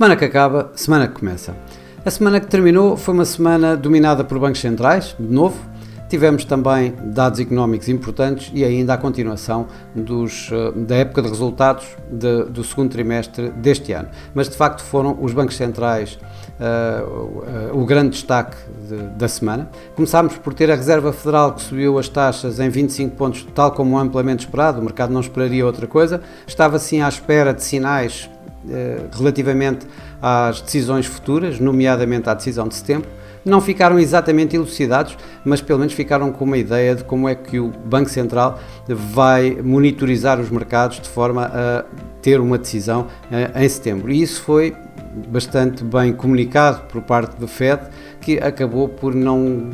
Semana que acaba, semana que começa. A semana que terminou foi uma semana dominada por bancos centrais, de novo. Tivemos também dados económicos importantes e ainda a continuação da época de resultados do segundo trimestre deste ano. Mas de facto foram os bancos centrais o grande destaque da semana. Começámos por ter a Reserva Federal que subiu as taxas em 25 pontos, tal como amplamente esperado, o mercado não esperaria outra coisa. Estava sim à espera de sinais relativamente às decisões futuras, nomeadamente à decisão de setembro. Não ficaram exatamente elucidados, mas pelo menos ficaram com uma ideia de como é que o Banco Central vai monitorizar os mercados de forma a ter uma decisão em setembro. E isso foi bastante bem comunicado por parte do FED, que acabou por não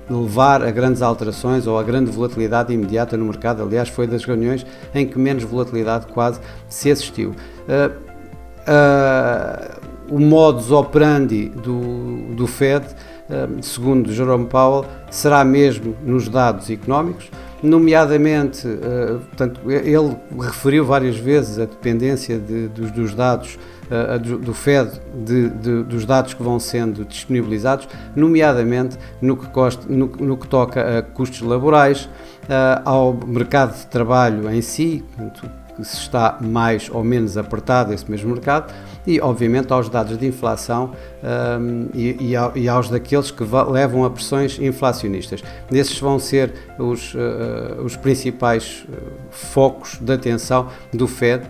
levar a grandes alterações ou a grande volatilidade imediata no mercado. Aliás, foi das reuniões em que menos volatilidade quase se assistiu. O modus operandi do FED, segundo Jerome Powell, será mesmo nos dados económicos, nomeadamente, portanto, ele referiu várias vezes a dependência dos dados do FED, dos dados que vão sendo disponibilizados, nomeadamente no que toca a custos laborais, ao mercado de trabalho em si, que se está mais ou menos apertado esse mesmo mercado, e obviamente aos dados de inflação e aos daqueles que levam a pressões inflacionistas. Esses vão ser os principais focos de atenção do FED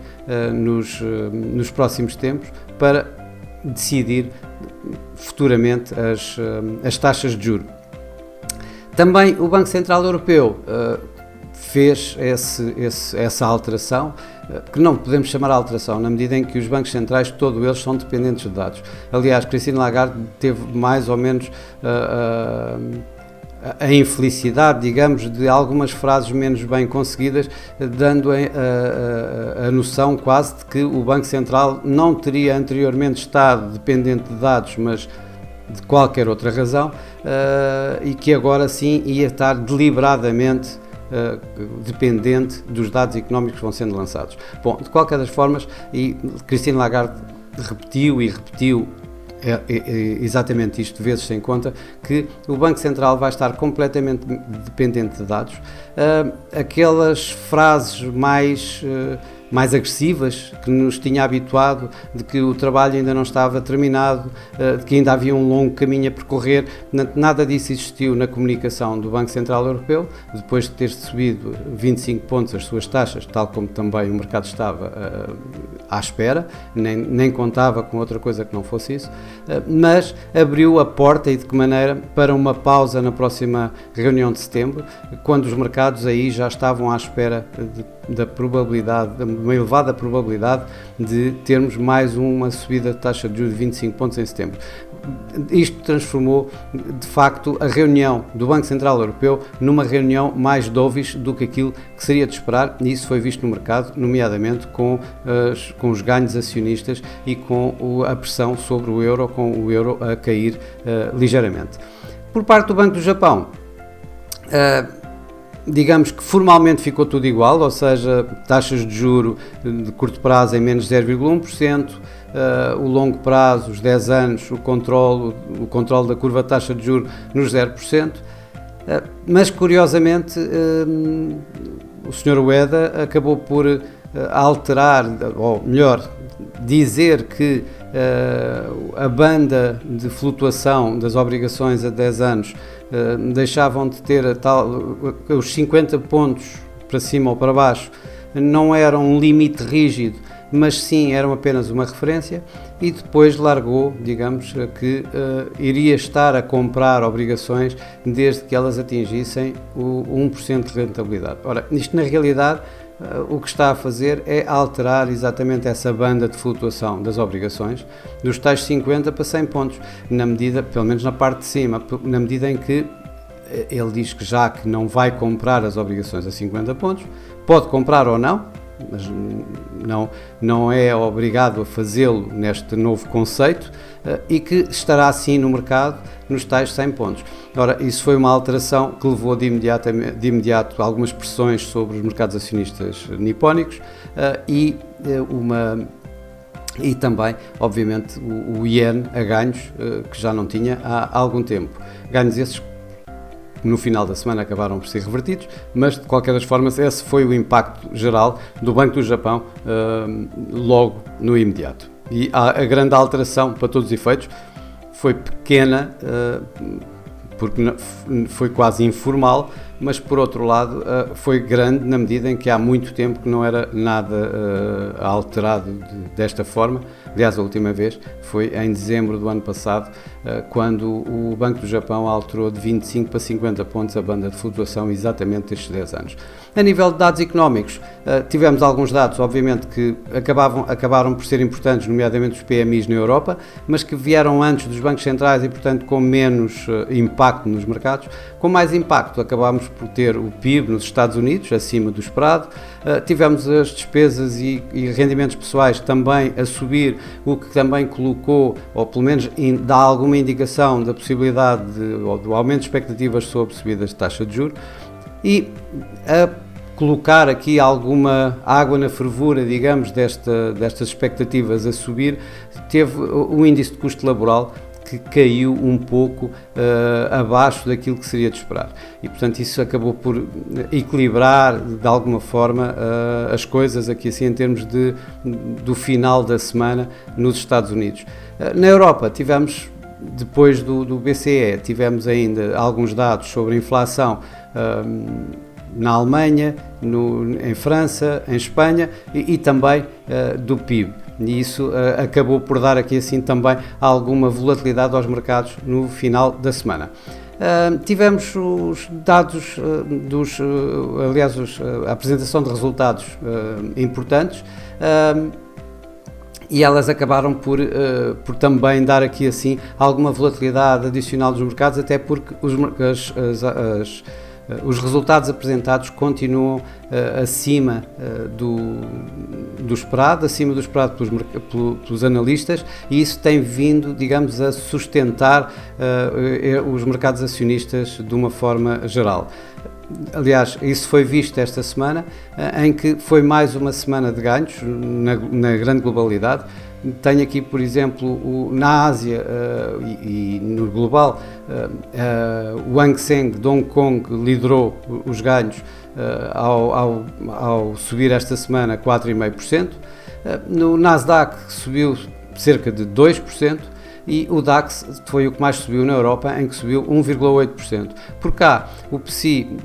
nos próximos tempos para decidir futuramente as taxas de juros. Também o Banco Central Europeu fez essa alteração, que não podemos chamar de alteração, na medida em que os bancos centrais, todos eles, são dependentes de dados. Aliás, Christine Lagarde teve mais ou menos a infelicidade, digamos, de algumas frases menos bem conseguidas, dando a noção quase de que o Banco Central não teria anteriormente estado dependente de dados, mas de qualquer outra razão, e que agora sim ia estar deliberadamente dependente dos dados económicos que vão sendo lançados. Bom, de qualquer das formas, e Christine Lagarde repetiu exatamente isto vezes sem conta, que o Banco Central vai estar completamente dependente de dados. Aquelas frases mais agressivas que nos tinha habituado, de que o trabalho ainda não estava terminado, de que ainda havia um longo caminho a percorrer, nada disso existiu na comunicação do Banco Central Europeu, depois de ter subido 25 pontos as suas taxas, tal como também o mercado estava à espera, nem contava com outra coisa que não fosse isso, mas abriu a porta, e de que maneira, para uma pausa na próxima reunião de setembro, quando os mercados aí já estavam à espera da probabilidade, uma elevada probabilidade de termos mais uma subida de taxa de juros de 25 pontos em setembro. Isto transformou, de facto, a reunião do Banco Central Europeu numa reunião mais dovish do que aquilo que seria de esperar, e isso foi visto no mercado, nomeadamente com os ganhos acionistas e com a pressão sobre o euro, com o euro a cair ligeiramente. Por parte do Banco do Japão, digamos que formalmente ficou tudo igual, ou seja, taxas de juro de curto prazo em menos 0,1%, o longo prazo, os 10 anos, o controle da curva de taxa de juro nos 0%, mas curiosamente o Sr. Ueda acabou por alterar, ou melhor, dizer que a banda de flutuação das obrigações a 10 anos deixavam de ter os 50 pontos para cima ou para baixo, não era um limite rígido, mas sim eram apenas uma referência, e depois largou, digamos, que iria estar a comprar obrigações desde que elas atingissem o 1% de rentabilidade. Ora, isto na realidade o que está a fazer é alterar exatamente essa banda de flutuação das obrigações, dos tais 50 para 100 pontos, na medida, pelo menos na parte de cima, na medida em que ele diz que já que não vai comprar as obrigações a 50 pontos, pode comprar ou não, mas não é obrigado a fazê-lo neste novo conceito, e que estará assim no mercado nos tais 100 pontos. Ora, isso foi uma alteração que levou de imediato algumas pressões sobre os mercados acionistas nipónicos e e também, obviamente, o iene a ganhos, que já não tinha há algum tempo. Ganhos esses no final da semana acabaram por ser revertidos, mas de qualquer das formas esse foi o impacto geral do Banco do Japão logo no imediato. E a grande alteração, para todos os efeitos, foi pequena, porque foi quase informal, mas por outro lado foi grande na medida em que há muito tempo que não era nada alterado desta forma. Aliás, a última vez foi em dezembro do ano passado, quando o Banco do Japão alterou de 25 para 50 pontos a banda de flutuação exatamente estes 10 anos. A nível de dados económicos, tivemos alguns dados, obviamente, que acabaram por ser importantes, nomeadamente os PMIs na Europa, mas que vieram antes dos bancos centrais e, portanto, com menos impacto nos mercados. Com mais impacto, acabámos por ter o PIB nos Estados Unidos, acima do esperado. Tivemos as despesas e rendimentos pessoais também a subir, o que também colocou, ou pelo menos dá alguma indicação da possibilidade do aumento de expectativas sobre subidas de taxa de juros. E a colocar aqui alguma água na fervura, digamos, destas expectativas a subir, teve o índice de custo laboral, que caiu um pouco abaixo daquilo que seria de esperar. E, portanto, isso acabou por equilibrar, de alguma forma, as coisas aqui assim em termos do final da semana nos Estados Unidos. Na Europa, tivemos, depois do BCE, tivemos ainda alguns dados sobre a inflação na Alemanha, em França, em Espanha e também do PIB. E isso acabou por dar aqui assim também alguma volatilidade aos mercados no final da semana. Tivemos os dados a apresentação de resultados importantes, e elas acabaram por também dar aqui assim alguma volatilidade adicional dos mercados, até porque os resultados apresentados continuam acima do esperado pelos analistas, e isso tem vindo, digamos, a sustentar os mercados acionistas de uma forma geral. Aliás, isso foi visto esta semana, em que foi mais uma semana de ganhos na grande globalidade. Tenho aqui, por exemplo, na Ásia e no global, o Hang Seng de Hong Kong liderou os ganhos ao subir esta semana 4,5%. No Nasdaq subiu cerca de 2%. E o DAX foi o que mais subiu na Europa, em que subiu 1,8%. Por cá, o PSI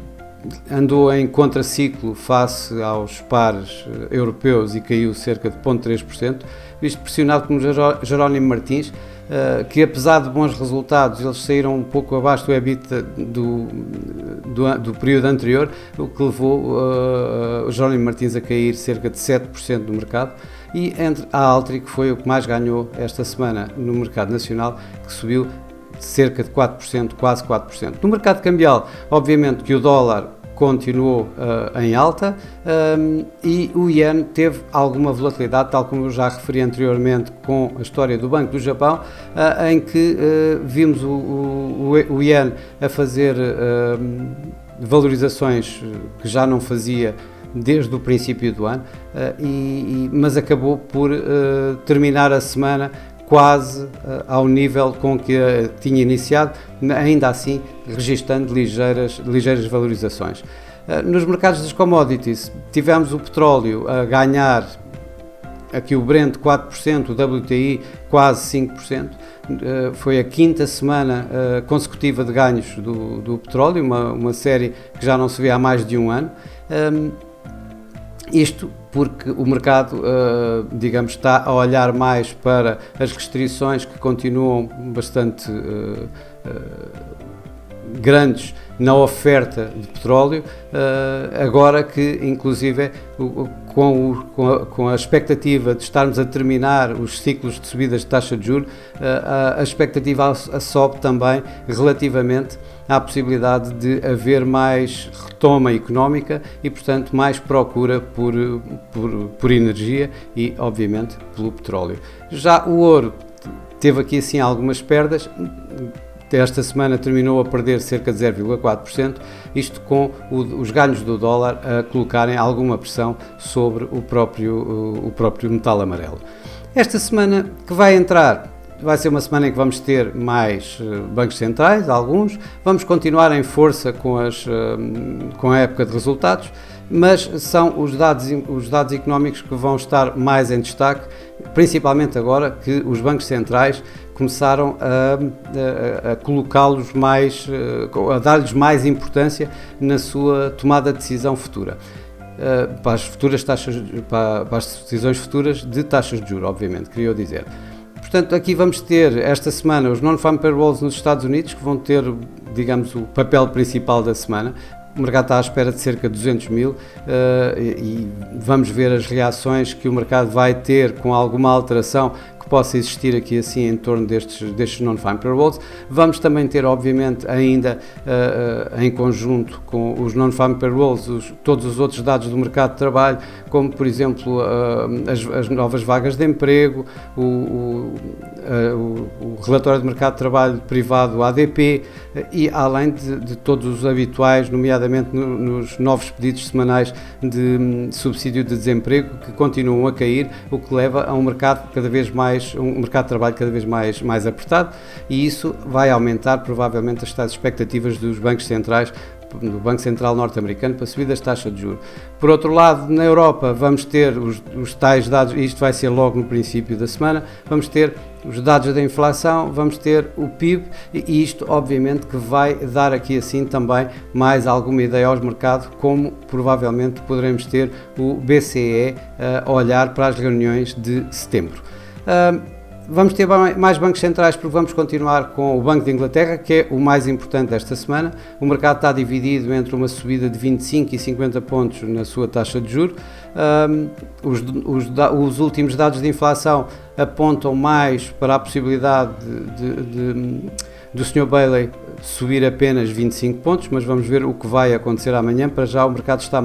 andou em contraciclo face aos pares europeus e caiu cerca de 0,3%, isto pressionado por Jerónimo Martins, que apesar de bons resultados, eles saíram um pouco abaixo do EBITDA do período anterior, o que levou o Jerónimo Martins a cair cerca de 7% do mercado. E entre a Altri, que foi o que mais ganhou esta semana no mercado nacional, que subiu cerca de 4%, quase 4%. No mercado cambial, obviamente que o dólar continuou em alta e o iene teve alguma volatilidade, tal como eu já referi anteriormente com a história do Banco do Japão, em que vimos o iene a fazer valorizações que já não fazia desde o princípio do ano, mas acabou por terminar a semana quase ao nível com que tinha iniciado, ainda assim registando ligeiras valorizações. Nos mercados das commodities tivemos o petróleo a ganhar, aqui o Brent 4%, o WTI quase 5%, foi a quinta semana consecutiva de ganhos do petróleo, uma série que já não se vê há mais de um ano. Isto porque o mercado, digamos, está a olhar mais para as restrições que continuam bastante grandes na oferta de petróleo, agora que, inclusive, com a expectativa de estarmos a terminar os ciclos de subidas de taxa de juros, a expectativa sobe também relativamente à possibilidade de haver mais retoma económica e, portanto, mais procura por energia e, obviamente, pelo petróleo. Já o ouro teve aqui, assim, algumas perdas. Esta semana terminou a perder cerca de 0,4%, isto com os ganhos do dólar a colocarem alguma pressão sobre o próprio metal amarelo. Esta semana que vai entrar vai ser uma semana em que vamos ter mais bancos centrais, alguns. Vamos continuar em força com a época de resultados, mas são os dados económicos que vão estar mais em destaque, principalmente agora que os bancos centrais começaram a colocá-los mais, a dar-lhes mais importância na sua tomada de decisão futura. Para as decisões futuras de taxas de juros, obviamente, queria dizer. Portanto, aqui vamos ter esta semana os non-farm payrolls nos Estados Unidos, que vão ter, digamos, o papel principal da semana. O mercado está à espera de cerca de 200 mil e vamos ver as reações que o mercado vai ter com alguma alteração que possa existir aqui assim em torno destes non-farm payrolls. Vamos também ter, obviamente, ainda em conjunto com os non-farm payrolls, todos os outros dados do mercado de trabalho, como por exemplo as novas vagas de emprego, o relatório de mercado de trabalho privado, o ADP, e além de todos os habituais, nomeadamente nos novos pedidos semanais de subsídio de desemprego, que continuam a cair, o que leva a um mercado um mercado de trabalho cada vez mais apertado, e isso vai aumentar provavelmente as tais expectativas dos bancos centrais, do Banco Central norte-americano, para subir das taxas de juros. Por outro lado, na Europa vamos ter os tais dados, e isto vai ser logo no princípio da semana, vamos ter os dados da inflação, vamos ter o PIB, e isto obviamente que vai dar aqui assim também mais alguma ideia aos mercados, como provavelmente poderemos ter o BCE a olhar para as reuniões de setembro. Vamos ter mais bancos centrais, porque vamos continuar com o Banco de Inglaterra, que é o mais importante desta semana. O mercado está dividido entre uma subida de 25 e 50 pontos na sua taxa de juros. Os últimos dados de inflação apontam mais para a possibilidade do Sr. Bailey subir apenas 25 pontos, mas vamos ver o que vai acontecer amanhã. Para já o mercado está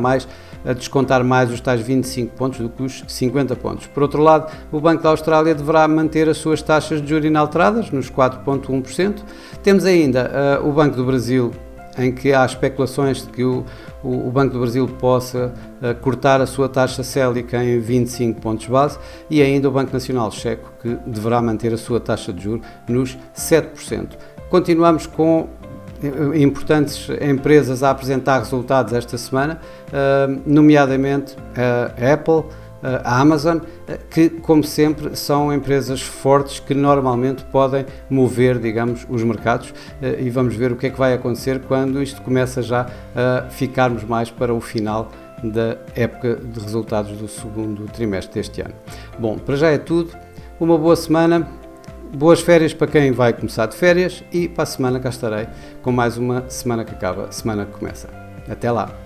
a descontar mais os tais 25 pontos do que os 50 pontos. Por outro lado, o Banco da Austrália deverá manter as suas taxas de juros inalteradas, nos 4,1%. Temos ainda o Banco do Brasil, em que há especulações de que o Banco do Brasil possa cortar a sua taxa Selic em 25 pontos base, e ainda o Banco Nacional Checo, que deverá manter a sua taxa de juros nos 7%. Continuamos com importantes empresas a apresentar resultados esta semana, nomeadamente a Apple, a Amazon, que, como sempre, são empresas fortes que normalmente podem mover, digamos, os mercados, e vamos ver o que é que vai acontecer quando isto começa já a ficarmos mais para o final da época de resultados do segundo trimestre deste ano. Bom, para já é tudo. Uma boa semana. Boas férias para quem vai começar de férias, e para a semana cá estarei com mais uma semana que acaba, semana que começa. Até lá!